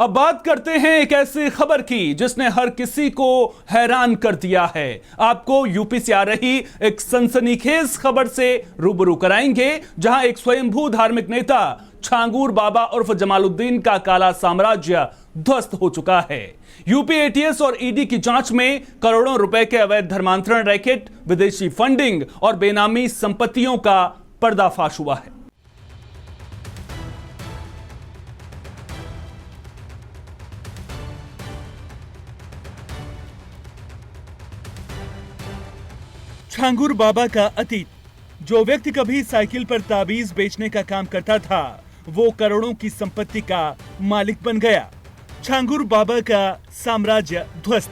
अब बात करते हैं एक ऐसी खबर की जिसने हर किसी को हैरान कर दिया है। आपको यूपी से आ रही एक सनसनीखेज खबर से रूबरू कराएंगे, जहां एक स्वयंभू धार्मिक नेता छांगूर बाबा उर्फ जमालुद्दीन का काला साम्राज्य ध्वस्त हो चुका है। यूपी एटीएस और ईडी की जांच में करोड़ों रुपए के अवैध धर्मांतरण रैकेट, विदेशी फंडिंग और बेनामी संपत्तियों का पर्दाफाश हुआ है। छांगूर बाबा का अतीत। जो व्यक्ति कभी साइकिल पर ताबीज बेचने का काम करता था, वो करोड़ों की संपत्ति का मालिक बन गया। छांगूर बाबा का साम्राज्य ध्वस्त।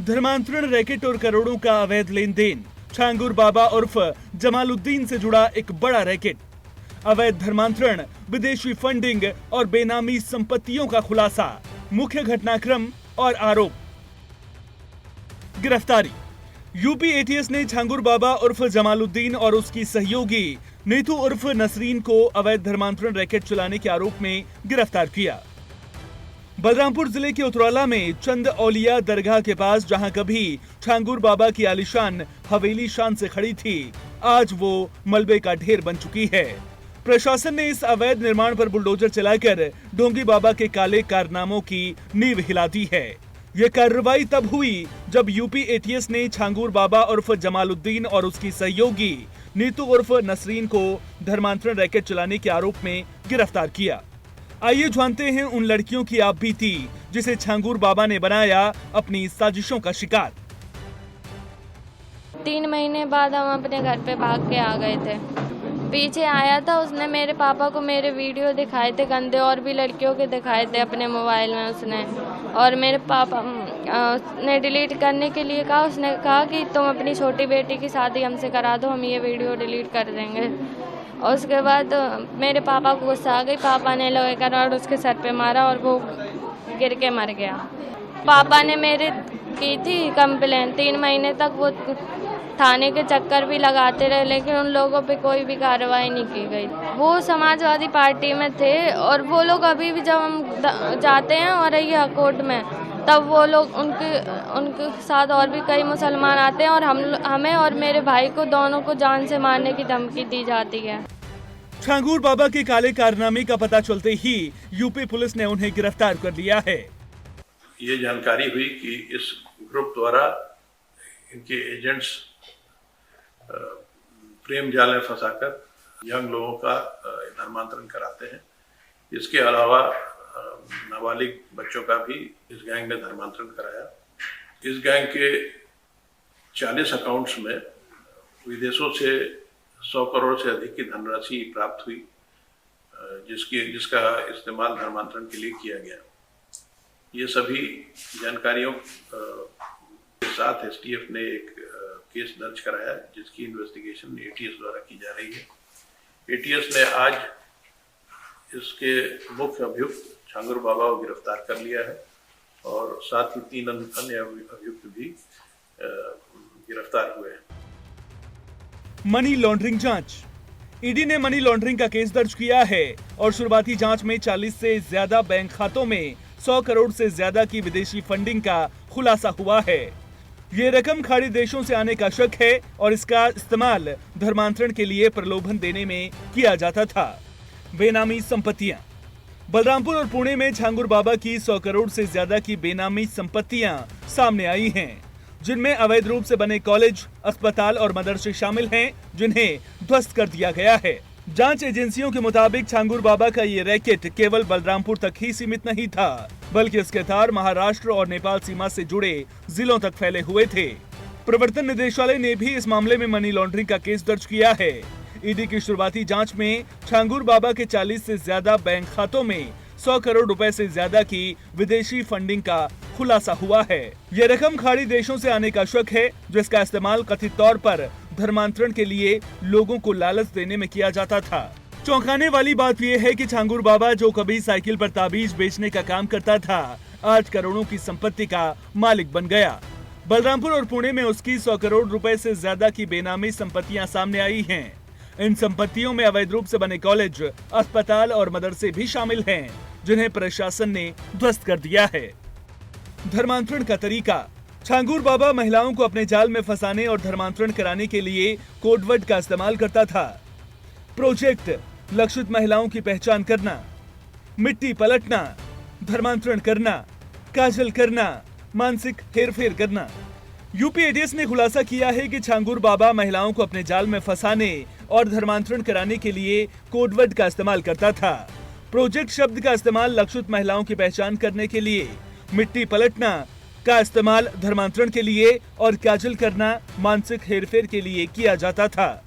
धर्मांतरण रैकेट और करोड़ों का अवैध लेन देन। छांगूर बाबा उर्फ जमालुद्दीन से जुड़ा एक बड़ा रैकेट। अवैध धर्मांतरण, विदेशी फंडिंग और बेनामी संपत्तियों का खुलासा। मुख्य घटनाक्रम और आरोप। गिरफ्तारी। यूपी एटीएस ने छांगूर बाबा उर्फ जमालुद्दीन और उसकी सहयोगी नीतू उर्फ नसरीन को अवैध धर्मांतरण रैकेट चलाने के आरोप में गिरफ्तार किया। बलरामपुर जिले के उतरौला में चंद औलिया दरगाह के पास, जहां कभी छांगूर बाबा की आलीशान हवेली शान से खड़ी थी, आज वो मलबे का ढेर बन चुकी है। प्रशासन ने इस अवैध निर्माण पर बुलडोजर चलाकर ढोंगी बाबा के काले कारनामों की नींव हिला दी है। ये कार्रवाई तब हुई जब यूपी एटीएस ने छांगूर बाबा उर्फ जमालुद्दीन और उसकी सहयोगी नीतू उर्फ नसरीन को धर्मांतरण रैकेट चलाने के आरोप में गिरफ्तार किया। आइए जानते हैं उन लड़कियों की आप बीती जिसे छांगूर बाबा ने बनाया अपनी साजिशों का शिकार। 3 महीने बाद हम अपने घर पे भाग के आ गए थे। पीछे आया था, उसने मेरे पापा को मेरे वीडियो दिखाए थे गंदे, और भी लड़कियों के दिखाए थे अपने मोबाइल में उसने। और मेरे पापा ने डिलीट करने के लिए कहा। उसने कहा कि तुम अपनी छोटी बेटी की शादी हमसे करा दो, हम ये वीडियो डिलीट कर देंगे। और उसके बाद मेरे पापा को गुस्सा आ गई। पापा ने लोहे का रॉड उसके सर पे मारा और वो गिर के मर गया। पापा ने मेरे की थी कंप्लेन। 3 महीने तक वो थाने के चक्कर भी लगाते रहे, लेकिन उन लोगों पे कोई भी कार्रवाई नहीं की गई। वो समाजवादी पार्टी में थे और वो लोग अभी भी जब हम जाते हैं और ये कोर्ट में, तब वो लोग उनके साथ और भी कई मुसलमान आते हैं और हमें और मेरे भाई को दोनों को जान से मारने की धमकी दी जाती है। छांगूर बाबा के काले कारनामे का पता चलते ही यूपी पुलिस ने उन्हें गिरफ्तार कर लिया है। ये जानकारी हुई कि इस ग्रुप द्वारा इनके एजेंट्स प्रेम जाल में फंसाकर यंग लोगों का धर्मांतरण कराते हैं। इसके अलावा नाबालिग बच्चों का भी इस गैंग ने धर्मांतरण कराया। इस गैंग के 40 अकाउंट्स में विदेशों से 100 करोड़ से अधिक की धनराशि प्राप्त हुई, जिसका इस्तेमाल धर्मांतरण के लिए किया गया। ये सभी जानकारियों के साथ एसटीएफ ने एक केस दर्ज कराया, जिसकी इन्वेस्टिगेशन एटीएस द्वारा की जा रही है। एटीएस ने आज इसके मुख्य अभियुक्त छांगूर बाबा को गिरफ्तार कर लिया है और साथ ही 3 अन्य अभियुक्त भी गिरफ्तार हुए हैं। मनी लॉन्ड्रिंग जांच। ईडी ने मनी लॉन्ड्रिंग का केस दर्ज किया है और शुरुआती जांच में 40 से ज्यादा बैंक खातों में 100 करोड़ से ज्यादा की विदेशी फंडिंग का खुलासा हुआ है। ये रकम खाड़ी देशों से आने का शक है और इसका इस्तेमाल धर्मांतरण के लिए प्रलोभन देने में किया जाता था। बेनामी संपत्तियां। बलरामपुर और पुणे में छांगूर बाबा की 100 करोड़ से ज्यादा की बेनामी संपत्तियां सामने आई हैं, जिनमें अवैध रूप से बने कॉलेज, अस्पताल और मदरसे शामिल हैं, जिन्हें ध्वस्त कर दिया गया है। जांच एजेंसियों के मुताबिक छांगूर बाबा का ये रैकेट केवल बलरामपुर तक ही सीमित नहीं था, बल्कि इसके तार महाराष्ट्र और नेपाल सीमा से जुड़े जिलों तक फैले हुए थे। प्रवर्तन निदेशालय ने भी इस मामले में मनी लॉन्ड्रिंग का केस दर्ज किया है। ईडी की शुरुआती जांच में छांगूर बाबा के 40 से ज्यादा बैंक खातों में 100 करोड़ रुपए से ज्यादा की विदेशी फंडिंग का खुलासा हुआ है। ये रकम खाड़ी देशों से आने का शक है, जिसका इस्तेमाल कथित तौर पर धर्मांतरण के लिए लोगों को लालच देने में किया जाता था। चौंकाने वाली बात यह है कि छांगूर बाबा, जो कभी साइकिल पर ताबीज बेचने का काम करता था, आज करोड़ों की संपत्ति का मालिक बन गया। बलरामपुर और पुणे में उसकी 100 करोड़ रुपए से ज्यादा की बेनामी संपत्तियां सामने आई हैं। इन संपत्तियों में अवैध रूप से बने कॉलेज, अस्पताल और मदरसे भी शामिल हैं। जिन्हें प्रशासन ने ध्वस्त कर दिया है। धर्मांतरण का तरीका। छांगुर बाबा महिलाओं को अपने जाल में फंसाने और धर्मांतरण कराने के लिए कोडवर्ड का इस्तेमाल करता था। प्रोजेक्ट लक्षित महिलाओं की पहचान करना, मिट्टी पलटना, धर्मांतरण करना, काजल करना, मानसिक हेरफेर करना। यूपी एटीएस ने खुलासा किया है कि छांगुर बाबा महिलाओं को अपने जाल में फंसाने और धर्मांतरण कराने के लिए कोडवर्ड का इस्तेमाल करता था। प्रोजेक्ट शब्द का इस्तेमाल लक्षित महिलाओं की पहचान करने के लिए, मिट्टी पलटना का इस्तेमाल धर्मांतरण के लिए और काजल करना मानसिक हेरफेर के लिए किया जाता था।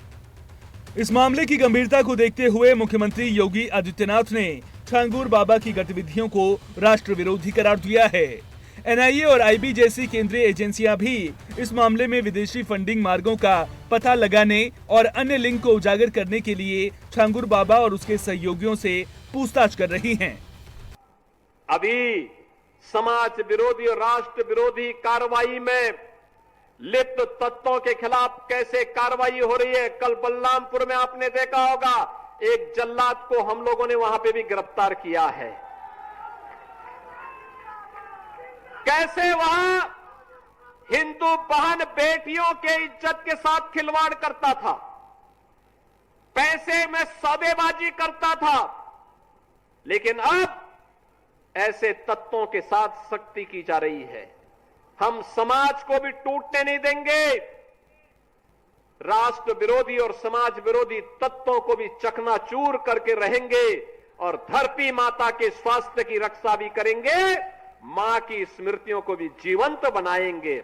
इस मामले की गंभीरता को देखते हुए मुख्यमंत्री योगी आदित्यनाथ ने छांगुर बाबा की गतिविधियों को राष्ट्र विरोधी करार दिया है। एनआईए और आईबी जैसी केंद्रीय एजेंसियां भी इस मामले में विदेशी फंडिंग मार्गों का पता लगाने और अन्य लिंक को उजागर करने के लिए छांगुर बाबा और उसके सहयोगियों से पूछताछ कर रही हैं। अभी समाज विरोधी और राष्ट्र विरोधी कार्रवाई में लिप्त तत्वों के खिलाफ कैसे कार्रवाई हो रही है। कल बलरामपुर में आपने देखा होगा, एक जल्लाद को हम लोगों ने वहां पे भी गिरफ्तार किया है। कैसे वहां हिंदू बहन बेटियों के इज्जत के साथ खिलवाड़ करता था, पैसे में सौदेबाजी करता था, लेकिन अब ऐसे तत्वों के साथ सख्ती की जा रही है। हम समाज को भी टूटने नहीं देंगे, राष्ट्र विरोधी और समाज विरोधी तत्वों को भी चकनाचूर करके रहेंगे और धरती माता के स्वास्थ्य की रक्षा भी करेंगे, मां की स्मृतियों को भी जीवंत बनाएंगे।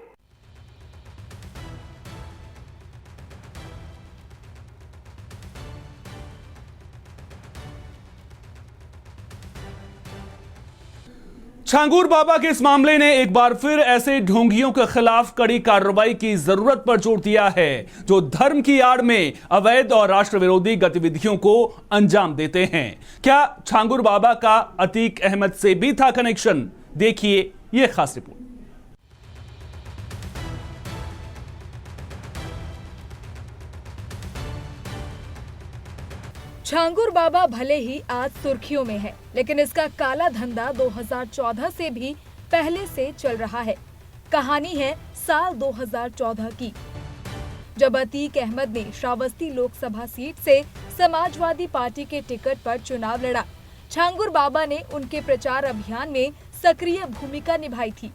छांगुर बाबा के इस मामले ने एक बार फिर ऐसे ढोंगियों के खिलाफ कड़ी कार्रवाई की जरूरत पर जोर दिया है जो धर्म की आड़ में अवैध और राष्ट्र विरोधी गतिविधियों को अंजाम देते हैं। क्या छांगुर बाबा का अतीक अहमद से भी था कनेक्शन? देखिए यह खास रिपोर्ट। छांगुर बाबा भले ही आज सुर्खियों में है, लेकिन इसका काला धंधा 2014 से भी पहले से चल रहा है। कहानी है साल 2014 की, जब अतीक अहमद ने श्रावस्ती लोकसभा सीट से समाजवादी पार्टी के टिकट पर चुनाव लड़ा। छांगुर बाबा ने उनके प्रचार अभियान में सक्रिय भूमिका निभाई थी।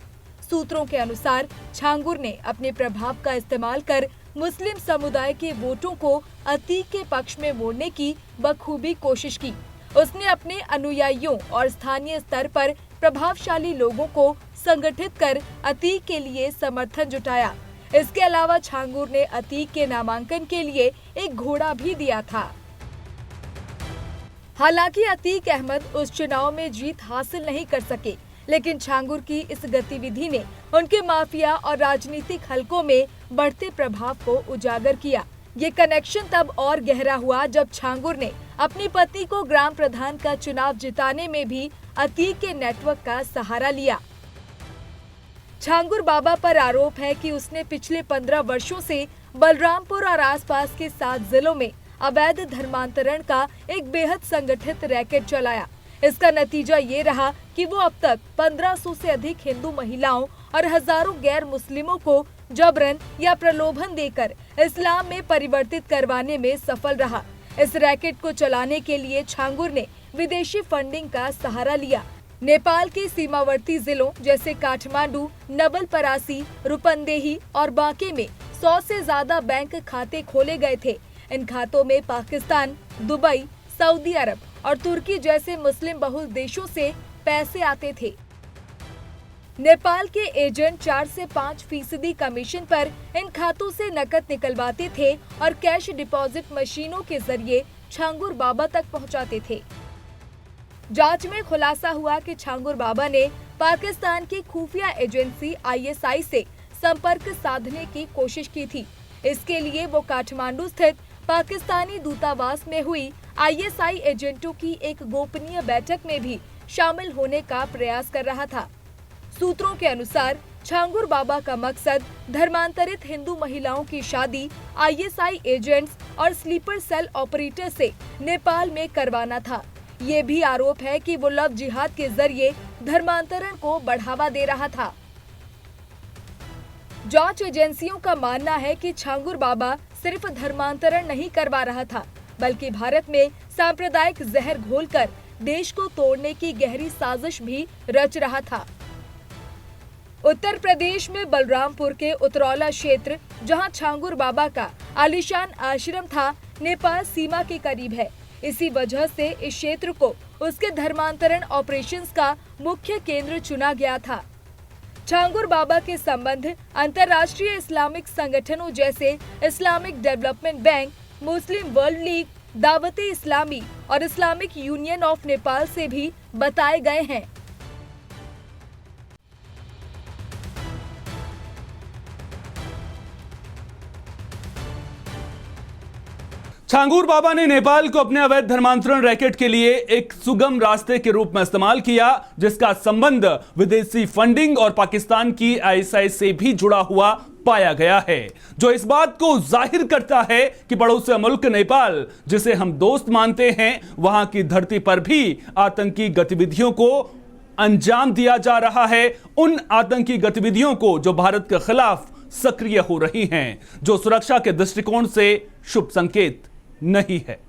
सूत्रों के अनुसार छांगुर ने अपने प्रभाव का इस्तेमाल कर मुस्लिम समुदाय के वोटों को अतीक के पक्ष में मोड़ने की बखूबी कोशिश की। उसने अपने अनुयायियों और स्थानीय स्तर पर प्रभावशाली लोगों को संगठित कर अतीक के लिए समर्थन जुटाया। इसके अलावा छांगुर ने अतीक के नामांकन के लिए एक घोड़ा भी दिया था। हालांकि अतीक अहमद उस चुनाव में जीत हासिल नहीं कर सके, लेकिन छांगुर की इस गतिविधि ने उनके माफिया और राजनीतिक हलकों में बढ़ते प्रभाव को उजागर किया। ये कनेक्शन तब और गहरा हुआ जब छांगुर ने अपनी पत्नी को ग्राम प्रधान का चुनाव जिताने में भी अतीक के नेटवर्क का सहारा लिया। छांगुर बाबा पर आरोप है कि उसने पिछले 15 वर्षों से बलरामपुर और आसपास के 7 जिलों में अवैध धर्मांतरण का एक बेहद संगठित रैकेट चलाया। इसका नतीजा ये रहा कि वो अब तक 1500 से अधिक हिंदू महिलाओं और हजारों गैर मुस्लिमों को जबरन या प्रलोभन देकर इस्लाम में परिवर्तित करवाने में सफल रहा। इस रैकेट को चलाने के लिए छांगुर ने विदेशी फंडिंग का सहारा लिया। नेपाल के सीमावर्ती जिलों जैसे काठमांडू, नवलपरासी, रूपंदेही और बांके में 100 से ज्यादा बैंक खाते खोले गए थे। इन खातों में पाकिस्तान, दुबई, सऊदी अरब और तुर्की जैसे मुस्लिम बहुल देशों से पैसे आते थे। नेपाल के एजेंट 4 से 5% कमीशन पर इन खातों से नकद निकलवाते थे और कैश डिपॉजिट मशीनों के जरिए छांगुर बाबा तक पहुंचाते थे। जांच में खुलासा हुआ कि छांगुर बाबा ने पाकिस्तान की खुफिया एजेंसी ISI से संपर्क साधने की कोशिश की थी। इसके लिए वो काठमांडू स्थित पाकिस्तानी दूतावास में हुई ISI एजेंटों की एक गोपनीय बैठक में भी शामिल होने का प्रयास कर रहा था। सूत्रों के अनुसार छांगुर बाबा का मकसद धर्मांतरित हिंदू महिलाओं की शादी ISI एजेंट्स और स्लीपर सेल ऑपरेटर से नेपाल में करवाना था। ये भी आरोप है कि वो लव जिहाद के जरिए धर्मांतरण को बढ़ावा दे रहा था। जांच एजेंसियों का मानना है कि छांगुर बाबा सिर्फ धर्मांतरण नहीं करवा रहा था, बल्कि भारत में सांप्रदायिक जहर घोलकर देश को तोड़ने की गहरी साजिश भी रच रहा था। उत्तर प्रदेश में बलरामपुर के उतरौला क्षेत्र, जहां छांगुर बाबा का आलीशान आश्रम था, नेपाल सीमा के करीब है। इसी वजह से इस क्षेत्र को उसके धर्मांतरण ऑपरेशंस का मुख्य केंद्र चुना गया था। छांगुर बाबा के संबंध अंतर्राष्ट्रीय इस्लामिक संगठनों जैसे इस्लामिक डेवलपमेंट बैंक, मुस्लिम वर्ल्ड लीग, दावते इस्लामी और इस्लामिक यूनियन ऑफ नेपाल से भी बताए गए हैं। छांगुर बाबा ने नेपाल को अपने अवैध धर्मांतरण रैकेट के लिए एक सुगम रास्ते के रूप में इस्तेमाल किया, जिसका संबंध विदेशी फंडिंग और पाकिस्तान की आईएसआई से भी जुड़ा हुआ पाया गया है, जो इस बात को जाहिर करता है कि पड़ोसी मुल्क नेपाल, जिसे हम दोस्त मानते हैं, वहां की धरती पर भी आतंकी गतिविधियों को अंजाम दिया जा रहा है। उन आतंकी गतिविधियों को जो भारत के खिलाफ सक्रिय हो रही हैं, जो सुरक्षा के दृष्टिकोण से शुभ संकेत नहीं है।